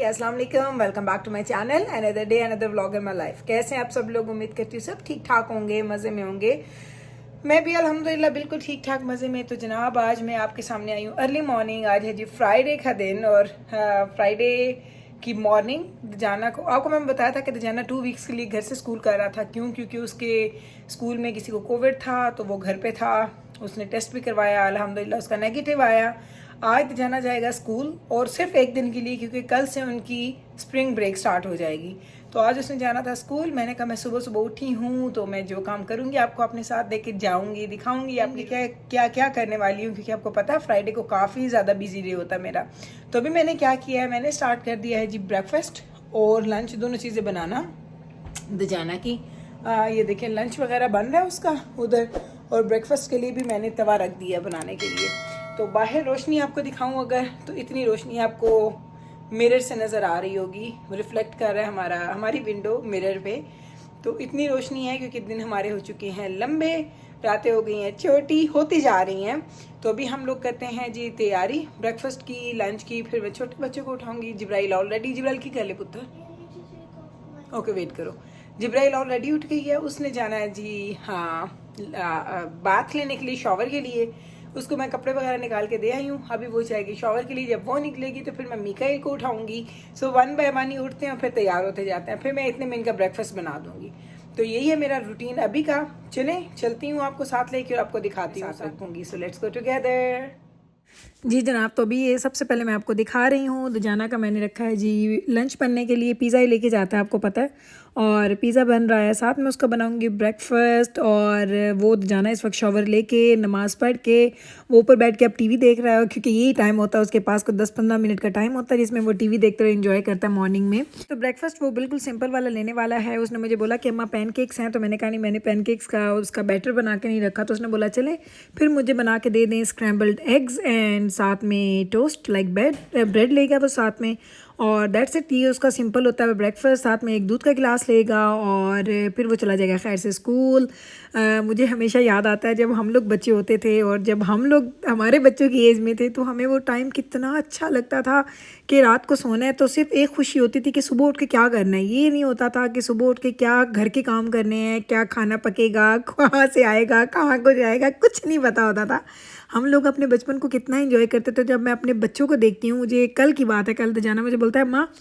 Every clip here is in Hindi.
अस्सलाम वालेकुम, welcome back to my channel. Another day another vlog in my life. कैसे हैं आप सब लोग? उम्मीद करती हूँ सब ठीक ठाक होंगे, मज़े में होंगे। मैं भी अल्हम्दुलिल्लाह बिल्कुल ठीक ठाक मज़े में। तो जनाब आज मैं आपके सामने आई हूँ अर्ली मॉर्निंग। आज है जी फ्राइडे का दिन और फ्राइडे की मॉर्निंग जाना को आपको मैंने बताया था कि जाना 2 वीक्स के लिए घर से स्कूल कर रहा था। क्यों? क्योंकि उसके स्कूल में किसी को कोविड था तो वो घर पे था। उसने टेस्ट भी करवाया, अल्हम्दुलिल्लाह उसका नेगेटिव आया। आज जाना जाएगा स्कूल और सिर्फ एक दिन के लिए, क्योंकि कल से उनकी स्प्रिंग ब्रेक स्टार्ट हो जाएगी। तो आज उसने जाना था स्कूल। मैंने कहा मैं सुबह सुबह उठी हूँ तो मैं जो काम करूँगी आपको अपने साथ लेके जाऊँगी, दिखाऊँगी आपके क्या क्या क्या करने वाली हूँ। क्योंकि आपको पता है फ्राइडे को काफ़ी ज़्यादा बिजी डे होता है मेरा। तो अभी मैंने क्या किया है, मैंने स्टार्ट कर दिया है जी ब्रेकफास्ट और लंच दोनों चीज़ें बनाना दजाना की। ये देखिए लंच वगैरह बन रहा है उसका उधर, और ब्रेकफास्ट के लिए भी मैंने तवा रख दिया बनाने के लिए। तो बाहर रोशनी आपको दिखाऊं अगर, तो इतनी रोशनी आपको मिरर से नज़र आ रही होगी, रिफ्लेक्ट कर रहा है हमारी विंडो मिरर पे। तो इतनी रोशनी है क्योंकि दिन हमारे हो चुके हैं लंबे, रातें हो गई हैं छोटी, होती जा रही हैं। तो अभी हम लोग करते हैं जी तैयारी ब्रेकफास्ट की, लंच की। फिर मैं छोटे बच्चों को उठाऊंगी। जिब्राइल ऑलरेडी, जिब्राइल की कर ले पुत्र, ओके वेट करो। जिब्राइल ऑलरेडी उठ गई है, उसने जाना है जी हाँ बाथ लेने के लिए, शॉवर के लिए। उसको मैं कपड़े वगैरह निकाल के दे आई हूँ, अभी वो जाएगी शॉवर के लिए। जब वो निकलेगी तो फिर मैं मिकाइल को उठाऊंगी। सो 1 बाय 1 ही उठते हैं और फिर तैयार होते जाते हैं। फिर मैं इतने में इनका ब्रेकफास्ट बना दूंगी। तो यही है मेरा रूटीन अभी का। चलती हूँ आपको साथ लेके और आपको दिखाती हूँ, रखूँगी। So let's go together. जी जनाब, तो अभी ये सबसे पहले मैं आपको दिखा रही हूँ दजाना का मैंने रखा है जी लंच बनने के लिए। पिज़्ज़ा ही लेके जाता है आपको पता है, और पिज़्ज़ा बन रहा है, साथ में उसका बनाऊंगी ब्रेकफास्ट। और वो दजाना इस वक्त शॉवर लेके नमाज़ पढ़ के वो ऊपर बैठ के अब टीवी देख रहा है, क्योंकि यही टाइम होता है उसके पास को 10-15 मिनट का टाइम होता है जिसमें वो टीवी देखते हुए एंजॉय करता है मॉर्निंग में। तो ब्रेकफास्ट वो बिल्कुल सिंपल वाला लेने वाला है। उसने मुझे बोला कि अम्मा पैनकेक्स हैं, तो मैंने कहा नहीं, मैंने पैनकेक्स का उसका बैटर बना के नहीं रखा। तो उसने बोला चले फिर मुझे बना के दे दें स्क्रैम्बल्ड एग्स एंड साथ में टोस्ट लाइक ब्रेड लेगा वो साथ में, और दैट्स इट। ये उसका सिंपल होता है ब्रेकफास्ट। साथ में एक दूध का गिलास लेगा और फिर वो चला जाएगा खैर से स्कूल। मुझे हमेशा याद आता है जब हम लोग बच्चे होते थे और जब हम लोग हमारे बच्चों की एज में थे तो हमें वो टाइम कितना अच्छा लगता था कि रात को सोना है तो सिर्फ एक खुशी होती थी कि सुबह उठ के क्या करना है। ये नहीं होता था कि सुबह उठ के क्या घर के काम करने हैं, क्या खाना पकेगा, कहाँ से आएगा, कहाँ को जाएगा, कुछ नहीं पता होता था। हम लोग अपने बचपन को कितना एंजॉय करते थे। जब मैं अपने बच्चों को देखती हूँ, मुझे कल की बात है, कल तो जाना मुझे बोलता है माँ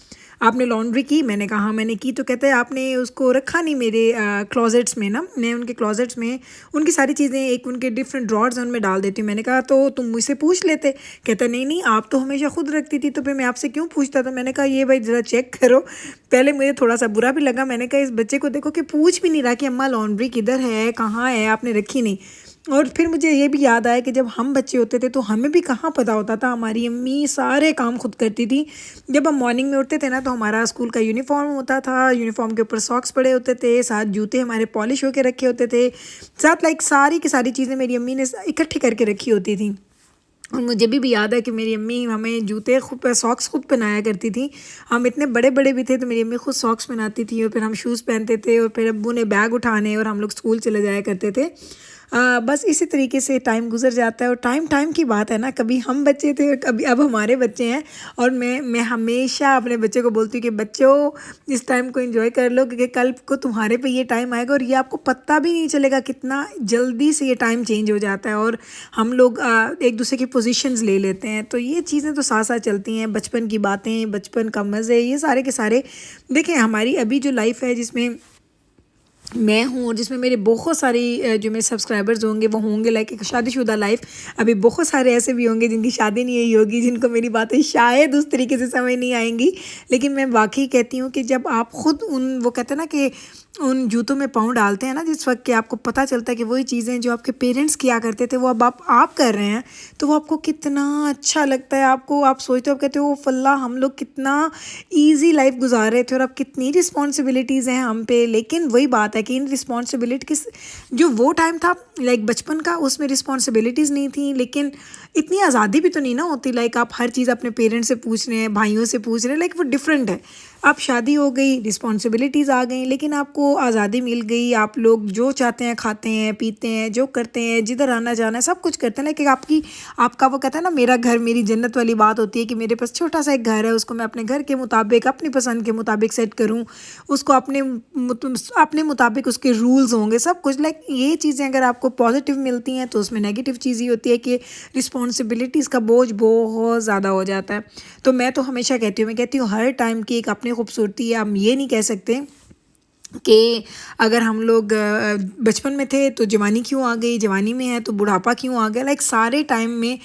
आपने लॉन्ड्री की? मैंने कहा हाँ मैंने की। तो कहते हैं आपने उसको रखा नहीं मेरे क्लोजेट्स में ना। मैं उनके क्लोजेट्स में उनकी सारी चीज़ें एक उनके डिफरेंट ड्रॉर्स हैं उनमें डाल देती हूँ। मैंने कहा तो तुम मुझसे पूछ लेते। कहता नहीं नहीं आप तो हमेशा खुद रखती थी, तो फिर मैं आपसे क्यों पूछता था। मैंने कहा ये भाई ज़रा चेक करो। पहले मुझे थोड़ा सा बुरा भी लगा। मैंने कहा इस बच्चे को देखो कि पूछ भी नहीं रहा कि अम्मा लॉन्ड्री किधर है, कहाँ है, आपने रखी नहीं। और फिर मुझे ये भी याद आया कि जब हम बच्चे होते थे तो हमें भी कहाँ पता होता था, हमारी अम्मी सारे काम खुद करती थी। जब हम मॉर्निंग में उठते थे ना तो हमारा स्कूल का यूनिफॉर्म होता था, यूनिफॉर्म के ऊपर सॉक्स पड़े होते थे, साथ जूते हमारे पॉलिश होके रखे होते थे, साथ लाइक सारी की सारी चीज़ें मेरी अम्मी ने इकट्ठी करके रखी होती थी। और मुझे भी याद है कि मेरी अम्मी हमें जूते खुद सॉक्स खुद पहनाया करती थी। हम इतने बड़े बड़े भी थे तो मेरी अम्मी खुद सॉक्स पहनाती थी और फिर हम शूज़ पहनते थे और फिर अब्बू ने बैग उठाने और हम लोग स्कूल चले जाया करते थे। बस इसी तरीके से टाइम गुजर जाता है। और टाइम की बात है ना, कभी हम बच्चे थे और कभी अब हमारे बच्चे हैं। और मैं हमेशा अपने बच्चे को बोलती हूँ कि बच्चों इस टाइम को एंजॉय कर लो, क्योंकि कल को तुम्हारे पे ये टाइम आएगा और ये आपको पता भी नहीं चलेगा कितना जल्दी से ये टाइम चेंज हो जाता है और हम लोग एक दूसरे की पोजीशंस ले लेते हैं। तो ये चीज़ें तो साथ साथ चलती हैं, बचपन की बातें, बचपन का मज़े, ये सारे के सारे। देखें हमारी अभी जो लाइफ है जिसमें मैं हूँ और जिसमें मेरे बहुत सारी जो मेरे सब्सक्राइबर्स होंगे वो होंगे लाइक एक शादीशुदा लाइफ। अभी बहुत सारे ऐसे भी होंगे जिनकी शादी नहीं हुई होगी, जिनको मेरी बातें शायद उस तरीके से समझ नहीं आएंगी। लेकिन मैं वाकई कहती हूँ कि जब आप खुद वो कहते हैं ना कि उन जूतों में पाँव डालते हैं ना जिस वक्त कि आपको पता चलता है कि वही चीज़ें जो आपके पेरेंट्स किया करते थे वो अब आप कर रहे हैं, तो वो आपको कितना अच्छा लगता है। आप सोचते हो, आप कहते हो फल्ला हम लोग कितना ईजी लाइफ गुजार रहे थे और अब कितनी रिस्पॉन्सिबिलिटीज़ हैं हम पे। लेकिन वही बात है कि इन रिस्पॉन्सिबिलिटीज़ जो वो टाइम था लाइक बचपन का, उसमें रिस्पॉन्सिबिलिटीज़ नहीं थी, लेकिन इतनी आज़ादी भी तो नहीं ना होती। लाइक आप हर चीज़ अपने पेरेंट्स से पूछ रहे हैं, भाइयों से पूछ रहे हैं, लाइक वो डिफरेंट है। अब शादी हो गई, रिस्पॉन्सिबिलिटीज़ आ गई, लेकिन आपको आज़ादी मिल गई, आप लोग जो चाहते हैं खाते हैं, पीते हैं, जो करते हैं, जिधर आना जाना है सब कुछ करते हैं। लेकिन आपका वो कहता है ना, मेरा घर मेरी जन्नत वाली बात होती है कि मेरे पास छोटा सा एक घर है, उसको मैं अपने घर के मुताबिक अपनी पसंद के मुताबिक सेट करूँ, उसको अपने मुताबिक उसके रूल्स होंगे सब कुछ। लाइक ये चीज़ें अगर आपको पॉजिटिव मिलती हैं तो उसमें नेगेटिव चीज़ ये होती है कि रिस्पॉन्सिबिलिटीज़ का बोझ बहुत ज़्यादा हो जाता है। तो मैं तो हमेशा मैं कहती हूँ हर टाइम की एक अपनी खूबसूरती है। हम ये नहीं कह सकते कि अगर हम लोग बचपन में थे तो जवानी क्यों आ गई, जवानी में है तो बुढ़ापा क्यों आ गया। लाइक सारे टाइम में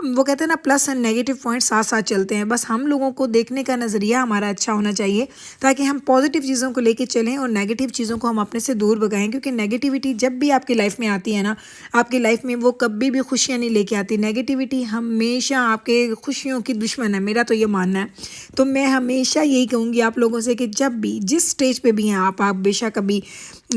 वो कहते हैं ना, प्लस एंड नेगेटिव पॉइंट साथ साथ चलते हैं। बस हम लोगों को देखने का नज़रिया हमारा अच्छा होना चाहिए ताकि हम पॉजिटिव चीज़ों को लेके चलें और नेगेटिव चीज़ों को हम अपने से दूर भगाएं। क्योंकि नेगेटिविटी जब भी आपकी लाइफ में आती है ना, आपकी लाइफ में वो कभी भी खुशियाँ नहीं लेके आती। नेगेटिविटी हमेशा आपके खुशियों की दुश्मन है, मेरा तो ये मानना है। तो मैं हमेशा यही कहूँगी आप लोगों से कि जब भी जिस स्टेज पे भी हैं आप बेशक अभी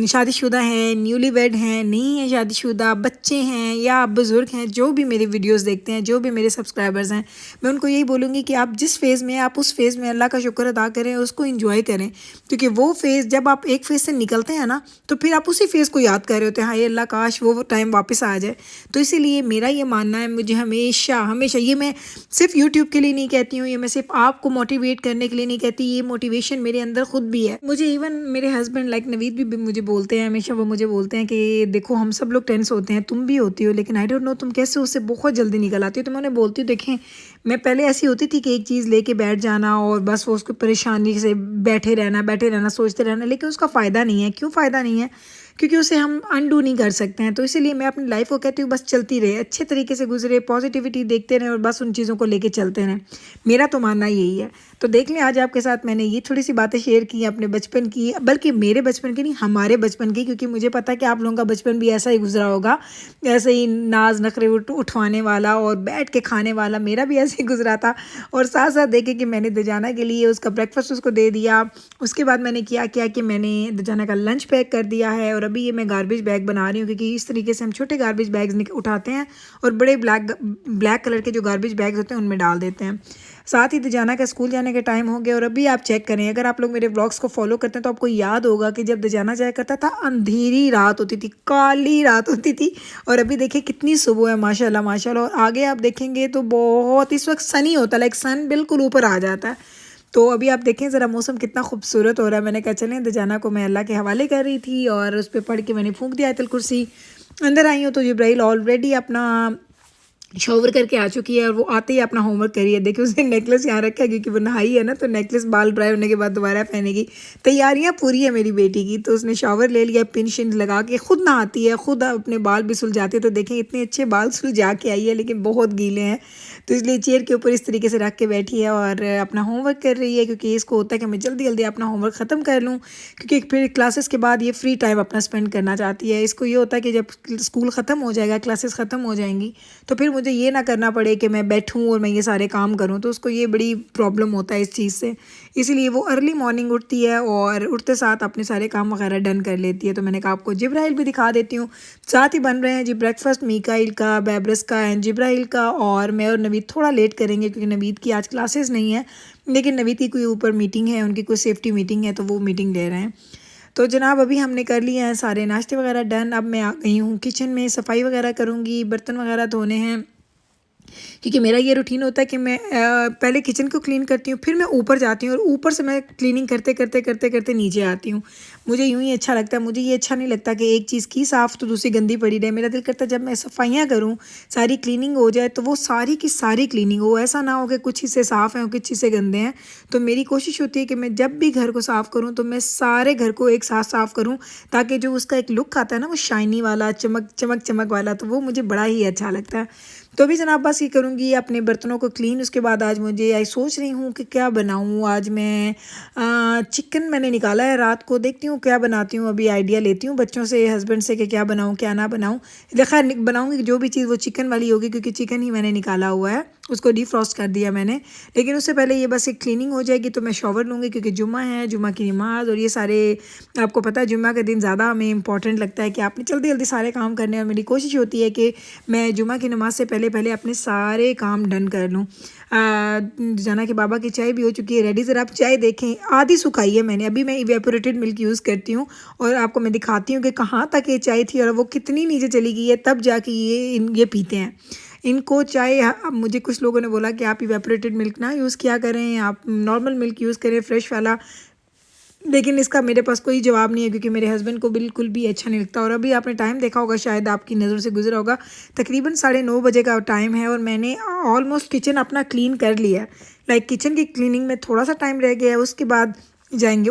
शादीशुदा हैं, न्यूली वेड हैं, नहीं है शादीशुदा, बच्चे हैं या आप बुज़ुर्ग हैं, जो भी मेरे वीडियोस देखते हैं, जो भी मेरे सब्सक्राइबर्स हैं, मैं उनको यही बोलूँगी कि आप जिस फेज़ में हैं आप उस फेज़ में अल्लाह का शुक्र अदा करें, उसको एंजॉय करें। क्योंकि वो फेज़ जब आप एक फेज़ से निकलते हैं ना, तो फिर आप उसी फेज़ को याद कर रहे होते हैं, हाय अल्लाह काश वो टाइम वापस आ जाए। तो इसीलिए मेरा ये मानना है, मुझे हमेशा हमेशा, ये मैं सिर्फ यूट्यूब के लिए नहीं कहती हूँ, ये मैं सिर्फ आपको मोटिवेट करने के लिए नहीं कहती, ये मोटिवेशन मेरे अंदर खुद भी है। मुझे इवन मेरे हस्बैंड लाइक नवीद भी मुझे बोलते हैं हमेशा, वो मुझे बोलते हैं कि देखो हम सब लोग टेंस होते हैं, तुम भी होती हो, लेकिन आई डोंट नो तुम कैसे उससे बहुत जल्दी निकल आती हो। तो मैं उन्हें बोलती हूँ देखें, मैं पहले ऐसी होती थी कि एक चीज़ लेके बैठ जाना और बस वो उसको परेशानी से बैठे रहना सोचते रहना, लेकिन उसका फ़ायदा नहीं है। क्यों फ़ायदा नहीं है? क्योंकि उसे हम अनडू नहीं कर सकते हैं। तो इसीलिए मैं अपनी लाइफ को कहती हूँ बस चलती रहे, अच्छे तरीके से गुजरे, पॉजिटिविटी देखते रहें और बस उन चीज़ों को लेके चलते रहें। मेरा तो मानना यही है। तो देख लें, आज आपके साथ मैंने ये थोड़ी सी बातें शेयर की अपने बचपन की, बल्कि मेरे बचपन की नहीं, हमारे बचपन की, क्योंकि मुझे पता है कि आप लोगों का बचपन भी ऐसा ही गुजरा होगा, ऐसे ही नाज नखरे उठवाने वाला और बैठ के खाने वाला। मेरा भी ऐसे ही गुजरा था। और साथ साथ देखे कि मैंने दजाना के लिए उसका ब्रेकफास्ट उसको दे दिया, उसके बाद मैंने किया कि मैंने दजाना का लंच पैक कर दिया है। और अभी ये मैं गार्बेज बैग बना रही हूँ, क्योंकि इस तरीके से हम छोटे गार्बेज बैग्स उठाते हैं और बड़े ब्लैक कलर के जो गार्बेज बैग्स होते हैं उनमें डाल देते हैं। साथ ही दजाना का स्कूल जाने के टाइम हो गया। और अभी आप चेक करें, अगर आप लोग मेरे व्लॉग्स को फॉलो करते हैं तो आपको याद होगा कि जब दजाना जाया करता था अंधेरी रात होती थी, काली रात होती थी। और अभी देखिए कितनी सुबह है, माशाल्लाह माशाल्लाह। और आगे आप देखेंगे तो बहुत, इस वक्त सनी होता है, लाइक सन बिल्कुल ऊपर आ जाता है। तो अभी आप देखें ज़रा मौसम कितना खूबसूरत हो रहा है। मैंने कहा चलें, दजाना को मैं अल्लाह के हवाले कर रही थी और उस पर पढ़ के मैंने फूंक दिया आयतुल कुर्सी। अंदर आई हूँ तो जिब्राइल ऑलरेडी अपना शॉवर करके आ चुकी है और वो आते ही अपना होमवर्क करिए। देखिए उसने नेकलेस यहाँ रखा है, क्योंकि वो नहाई है ना, तो नेकलेस बाल ड्राई होने के बाद दोबारा पहनेगी। तैयारियाँ पूरी है मेरी बेटी की। तो उसने शॉवर ले लिया, पिन शिन लगा के खुद नहाती है, खुद अपने बाल भी सुलझाती है। तो देखें इतने अच्छे बाल सुलझा के आई है, लेकिन बहुत गीले हैं। तो इसलिए चेयर के ऊपर इस तरीके से रख के बैठी है और अपना होमवर्क कर रही है, क्योंकि इसको होता है कि मैं जल्दी जल्दी अपना होमवर्क ख़त्म कर लूँ, क्योंकि फिर क्लासेस के बाद ये फ्री टाइम अपना स्पेंड करना चाहती है। इसको ये होता है कि जब स्कूल ख़त्म हो जाएगा, क्लासेस ख़त्म हो जाएंगी, तो फिर मुझे ये ना करना पड़े कि मैं बैठूं और मैं ये सारे काम करूं। तो उसको ये बड़ी प्रॉब्लम होता है इस चीज़ से, इसीलिए वो अर्ली मॉर्निंग उठती है और उठते साथ अपने सारे काम वगैरह डन कर लेती है। तो मैंने कहा आपको जिब्राइल भी दिखा देती हूँ। साथ ही बन रहे हैं जी ब्रेकफास्ट, मीकाइल का, बैब्रस का एंड जिब्राइल का। और मैं और नवीद थोड़ा लेट करेंगे क्योंकि नवीद की आज क्लासेस नहीं है, लेकिन नवीद की कोई ऊपर मीटिंग है, उनकी कोई सेफ्टी मीटिंग है, तो वो मीटिंग ले रहे हैं। तो जनाब अभी हमने कर लिए हैं सारे नाश्ते वगैरह डन। अब मैं आ गई हूँ किचन में, सफाई वगैरह करूँगी, बर्तन वगैरह धोने हैं, क्योंकि मेरा ये रूटीन होता है कि मैं पहले किचन को क्लीन करती हूँ, फिर मैं ऊपर जाती हूँ और ऊपर से मैं क्लीनिंग करते करते करते करते नीचे आती हूँ। मुझे यूँ ही अच्छा लगता है। मुझे ये अच्छा नहीं लगता कि एक चीज़ की साफ़ तो दूसरी गंदी पड़ी रहे। मेरा दिल करता है जब मैं सफाइयाँ करूँ, सारी क्लीनिंग हो जाए, तो वो सारी की सारी क्लीनिंग हो, ऐसा ना हो कि कुछ हिस्से साफ़ हैं और कुछ हिस्से गंदे हैं। तो मेरी कोशिश होती है कि मैं जब भी घर को साफ़ करूँ तो मैं सारे घर को एक साथ साफ़ करूँ, ताकि जो उसका एक लुक आता है ना, वो शाइनी वाला, चमक चमक चमक वाला, तो वो मुझे बड़ा ही अच्छा लगता है। तो भी जनाब बस ये करूँगी अपने बर्तनों को क्लीन। उसके बाद आज मुझे आई सोच रही हूँ कि क्या बनाऊँ। आज मैं चिकन मैंने निकाला है रात को, देखती हूँ क्या बनाती हूँ। अभी आइडिया लेती हूँ बच्चों से, हस्बैंड से कि क्या बनाऊँ क्या ना बनाऊँ। खैर बनाऊँगी जो भी चीज़ वो चिकन वाली होगी, क्योंकि चिकन ही मैंने निकाला हुआ है। उसको डिफ्रॉस्ट कर दिया मैंने। लेकिन उससे पहले ये बस एक क्लीनिंग हो जाएगी तो मैं शॉवर लूँगी, क्योंकि जुम्मा है, जुम्मा की नमाज़ और ये सारे, आपको पता है जुम्मा के दिन ज़्यादा हमें इंपॉर्टेंट लगता है कि आपने जल्दी जल्दी सारे काम करने, और मेरी कोशिश होती है कि मैं जुम्मा की नमाज़ से पहले पहले अपने सारे काम डन कर लूँ। जाना कि बाबा की चाय भी हो चुकी है रेडी। ज़रा आप चाय देखें, आधी सुखाई है मैंने, अभी मैं इवेपोरेटेड मिल्क यूज़ करती हूँ और आपको मैं दिखाती हूँ कि कहाँ तक ये चाय थी और वो कितनी नीचे चली गई है, तब जाके ये पीते हैं। इनको चाय, अब मुझे कुछ लोगों ने बोला कि आप इवेपोरेटेड मिल्क ना यूज़ किया करें, आप नॉर्मल मिल्क यूज़ करें, फ्रेश वाला, लेकिन इसका मेरे पास कोई जवाब नहीं है क्योंकि मेरे हस्बैंड को बिल्कुल भी अच्छा नहीं लगता। और अभी आपने टाइम देखा होगा, शायद आपकी नज़र से गुजरा होगा, तकरीबन 9:30 बजे का टाइम है और मैंने ऑलमोस्ट किचन अपना क्लीन कर लिया है। लाइक किचन की क्लीनिंग में थोड़ा सा टाइम रह गया है, उसके बाद जाएंगे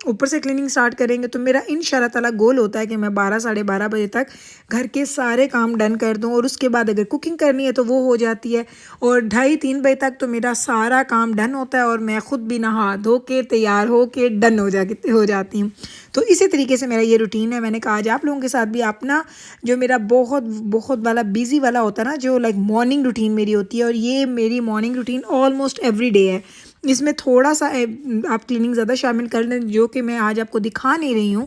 ऊपर से क्लीनिंग स्टार्ट करेंगे। तो मेरा इंशाल्लाह ताला गोल होता है कि मैं 12 साढ़े 12 बजे तक घर के सारे काम डन कर दूं, और उसके बाद अगर कुकिंग करनी है तो वो हो जाती है, और 2:30-3 बजे तक तो मेरा सारा काम डन होता है और मैं ख़ुद भी नहा धो के तैयार हो के डन हो जाती हूँ। तो इसी तरीके से मेरा ये रूटीन है। मैंने कहा आज आप लोगों के साथ भी अपना जो मेरा बहुत बहुत वाला बिजी वाला होता है ना, जो लाइक मॉर्निंग रूटीन मेरी होती है, और ये मेरी morning routine almost every day है। इसमें थोड़ा सा आप क्लीनिंग ज़्यादा शामिल कर लें, जो कि मैं आज आपको दिखा नहीं रही हूँ,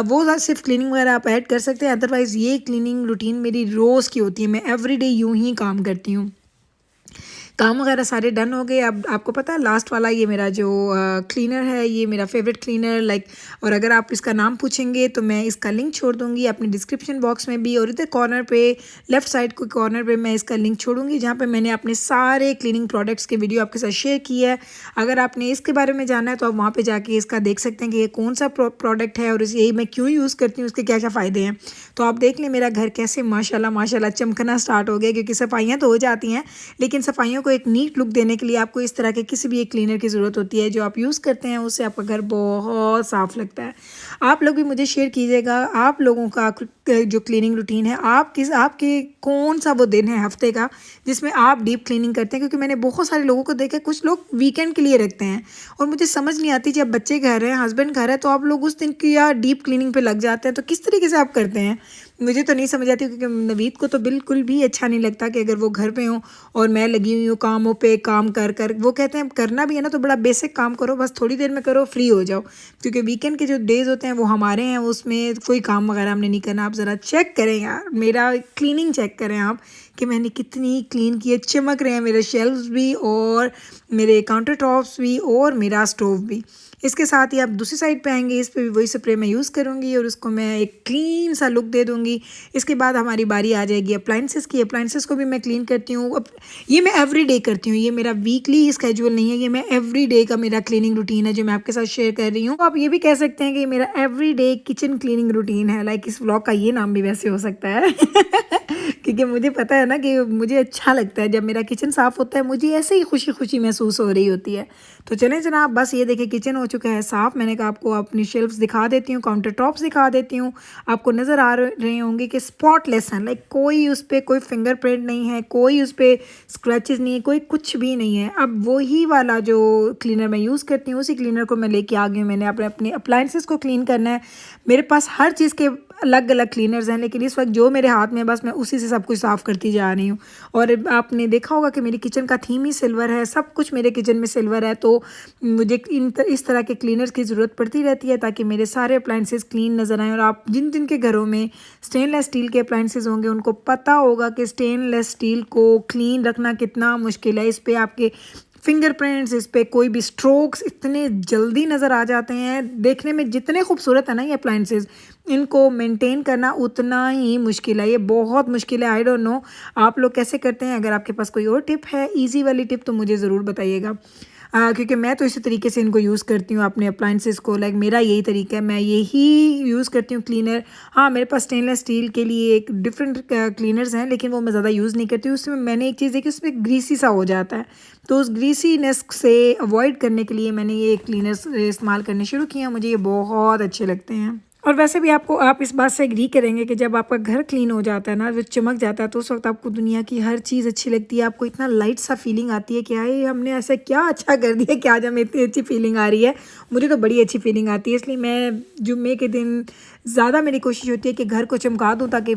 वो सिर्फ क्लीनिंग वगैरह आप ऐड कर सकते हैं। अदरवाइज़ ये क्लीनिंग रूटीन मेरी रोज़ की होती है, मैं एवरीडे यूं ही काम करती हूँ। काम वगैरह सारे डन हो गए। अब आपको पता है लास्ट वाला ये मेरा जो क्लीनर है, ये मेरा फेवरेट क्लीनर लाइक, और अगर आप इसका नाम पूछेंगे तो मैं इसका लिंक छोड़ दूँगी अपने डिस्क्रिप्शन बॉक्स में भी, और इधर कॉर्नर पे लेफ़्ट साइड को कॉर्नर पे मैं इसका लिंक छोड़ूंगी जहाँ पे मैंने अपने सारे क्लीनिंग प्रोडक्ट्स के वीडियो आपके साथ शेयर की है। अगर आपने इसके बारे में जानना है तो आप वहाँ पर जाके इसका देख सकते हैं कि ये कौन सा प्रोडक्ट है और यही मैं क्यों यूज़ करती हूँ, उसके क्या क्या फ़ायदे हैं। तो आप देख लें मेरा घर कैसे माशाल्लाह माशाल्लाह चमकना स्टार्ट हो गया, क्योंकि सफाइयाँ तो हो जाती हैं, लेकिन सफाइयों को एक नीट लुक देने के लिए आपको इस तरह के किसी भी एक क्लीनर की ज़रूरत होती है जो आप यूज़ करते हैं, उससे आपका घर बहुत साफ़ लगता है। आप लोग भी मुझे शेयर कीजिएगा आप लोगों का जो क्लीनिंग रूटीन है, आपके कौन सा वो दिन है हफ्ते का जिसमें आप डीप क्लीनिंग करते हैं, क्योंकि मैंने बहुत सारे लोगों को देखा, कुछ लोग वीकेंड के लिए रखते हैं और मुझे समझ नहीं आती, जब बच्चे घर हैं, हस्बैंड घर है, तो आप लोग उस दिन की या डीप क्लीनिंग पे लग जाते हैं, तो किस तरीके से आप करते हैं मुझे तो नहीं समझ आती, क्योंकि नवीद को तो बिल्कुल भी अच्छा नहीं लगता कि अगर वो घर पे हो और मैं लगी हुई हूँ कामों पे काम कर कर। वो कहते हैं करना भी है ना तो बड़ा बेसिक काम करो, बस थोड़ी देर में करो, फ्री हो जाओ, क्योंकि वीकेंड के जो डेज़ होते हैं वो हमारे हैं, उसमें कोई काम वगैरह हमने नहीं करना। आप ज़रा चेक करें यार, मेरा क्लीनिंग चेक करें आप कि मैंने कितनी क्लीन की है। चमक रहे हैं मेरे शेल्फ्स भी और मेरे काउंटर टॉप्स भी और मेरा स्टोव भी। इसके साथ ही आप दूसरी साइड पे आएंगे, इस पे भी वही स्प्रे मैं यूज़ करूँगी और उसको मैं एक क्लीन सा लुक दे दूँगी। इसके बाद हमारी बारी आ जाएगी अप्लाइंसेस की। अप्लाइंसेस को भी मैं क्लीन करती हूँ। अब ये मैं एवरी डे करती हूँ, ये मेरा वीकली स्केड्यूल नहीं है, ये मैं एवरी डे का मेरा क्लीनिंग रूटीन है जो मैं आपके साथ शेयर कर रही हूँ। तो आप ये भी कह सकते हैं कि मेरा every day kitchen cleaning routine है। लाइक इस व्लॉग का ये नाम भी वैसे हो सकता है क्योंकि मुझे पता है ना कि मुझे अच्छा लगता है जब मेरा किचन साफ़ होता है, मुझे ऐसे ही खुशी खुशी महसूस हो रही होती है। तो चलें जनाब, बस ये देखिए किचन हो चुका है साफ़। मैंने कहा आपको अपनी शेल्फ्स दिखा देती हूँ, काउंटर टॉप्स दिखा देती हूँ। आपको नज़र आ रहे होंगे कि स्पॉटलेस हैं, लाइक कोई उस पर कोई फिंगरप्रिंट नहीं है, कोई उस पर स्क्रैचेस नहीं है, कोई कुछ भी नहीं है। अब वही वाला जो क्लीनर मैं यूज़ करती हूँ उसी क्लीनर को मैं लेके आ गई हूँ। मैंने अपने अप्लाइंसेस को क्लीन करना है। मेरे पास हर चीज़ के अलग अलग क्लीनर्स हैं, लेकिन इस वक्त जो मेरे हाथ में बस मैं उसी से सब कुछ साफ़ करती जा रही हूँ। और आपने देखा होगा कि मेरी किचन का थीम ही सिल्वर है, सब कुछ मेरे किचन में सिल्वर है, तो मुझे इस तरह के क्लीनर्स की ज़रूरत पड़ती रहती है ताकि मेरे सारे अप्लाइंसेस क्लीन नज़र आएँ। और आप जिन के घरों में स्टेनलेस स्टील के अप्लाइंसेस होंगे उनको पता होगा कि स्टेनलेस स्टील को क्लीन रखना कितना मुश्किल है। इस पर आपके फिंगरप्रिंट्स, इस पर कोई भी स्ट्रोक्स इतने जल्दी नज़र आ जाते हैं। देखने में जितने खूबसूरत है ना ये अप्लाइंसेस, इनको मेंटेन करना उतना ही मुश्किल है, ये बहुत मुश्किल है। आई डोंट नो आप लोग कैसे करते हैं। अगर आपके पास कोई और टिप है, इजी वाली टिप, तो मुझे ज़रूर बताइएगा, क्योंकि मैं तो इसी तरीके से इनको यूज़ करती हूँ अपने अप्लाइंसेस को। लाइक मेरा यही तरीका है, मैं यही यूज़ करती हूँ क्लीनर। हाँ, मेरे पास स्टेनलेस स्टील के लिए एक डिफरेंट क्लीनर्स हैं, लेकिन वो मैं ज़्यादा यूज़ नहीं करती हूँ। उसमें मैंने एक चीज़ देखी, उसमें ग्रीसी सा हो जाता है, तो उस ग्रीसीनेस से अवॉइड करने के लिए मैंने ये क्लीनर्स इस्तेमाल करने शुरू किए हैं। मुझे ये बहुत अच्छे लगते हैं। और वैसे भी आप इस बात से एग्री करेंगे कि जब आपका घर क्लीन हो जाता है ना, जो चमक जाता है, तो उस वक्त आपको दुनिया की हर चीज़ अच्छी लगती है। आपको इतना लाइट सा फीलिंग आती है कि यार हमने ऐसा क्या अच्छा कर दिया कि आज हमें इतनी अच्छी फीलिंग आ रही है। मुझे तो बड़ी अच्छी फीलिंग आती है, इसलिए मैं जुम्मे के दिन ज़्यादा मेरी कोशिश होती है कि घर को चमका दूँ, ताकि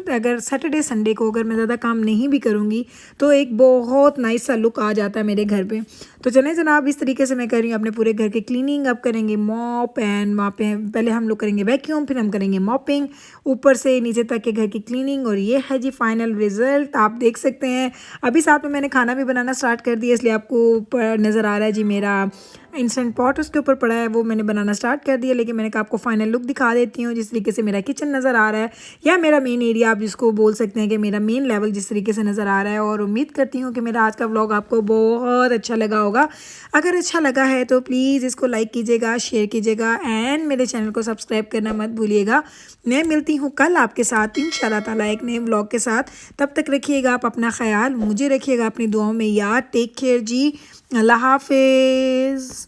अगर सैटरडे संडे को अगर मैं ज़्यादा काम नहीं भी करूँगी तो एक बहुत नाइस सा लुक आ जाता है मेरे घर पे। तो चलें जनाब, इस तरीके से मैं कर रही हूँ अपने पूरे घर की क्लीनिंग। अब करेंगे मॉप एंड पहले हम लोग करेंगे वैक्यूम, फिर हम करेंगे मॉपिंग, ऊपर से नीचे तक के घर की क्लीनिंग। और ये है जी फाइनल रिज़ल्ट, आप देख सकते हैं। अभी साथ में मैंने खाना भी बनाना स्टार्ट कर दिया, इसलिए आपको नज़र आ रहा है जी मेरा इंस्टेंट पॉट उसके ऊपर पड़ा है, वो मैंने बनाना स्टार्ट कर दिया। लेकिन मैंने कहा आपको फाइनल लुक दिखा देती हूँ। जिस तरीके से मेरा किचन नज़र आ रहा है, या मेरा मेन एरिया आप जिसको बोल सकते हैं कि मेरा मेन लेवल जिस तरीके से नज़र आ रहा है। और उम्मीद करती हूँ कि मेरा आज का व्लॉग आपको बहुत अच्छा लगा होगा। अगर अच्छा लगा है तो प्लीज़ इसको लाइक कीजिएगा, शेयर कीजिएगा एंड मेरे चैनल को सब्सक्राइब करना मत भूलिएगा। मैं मिलती हूँ कल आपके साथ इंशाल्लाह ताला एक नए व्लॉग के साथ। तब तक रखिएगा आप अपना ख्याल, मुझे रखिएगा अपनी दुआओं में याद। टेक केयर जी, अल्लाह हाफिज़।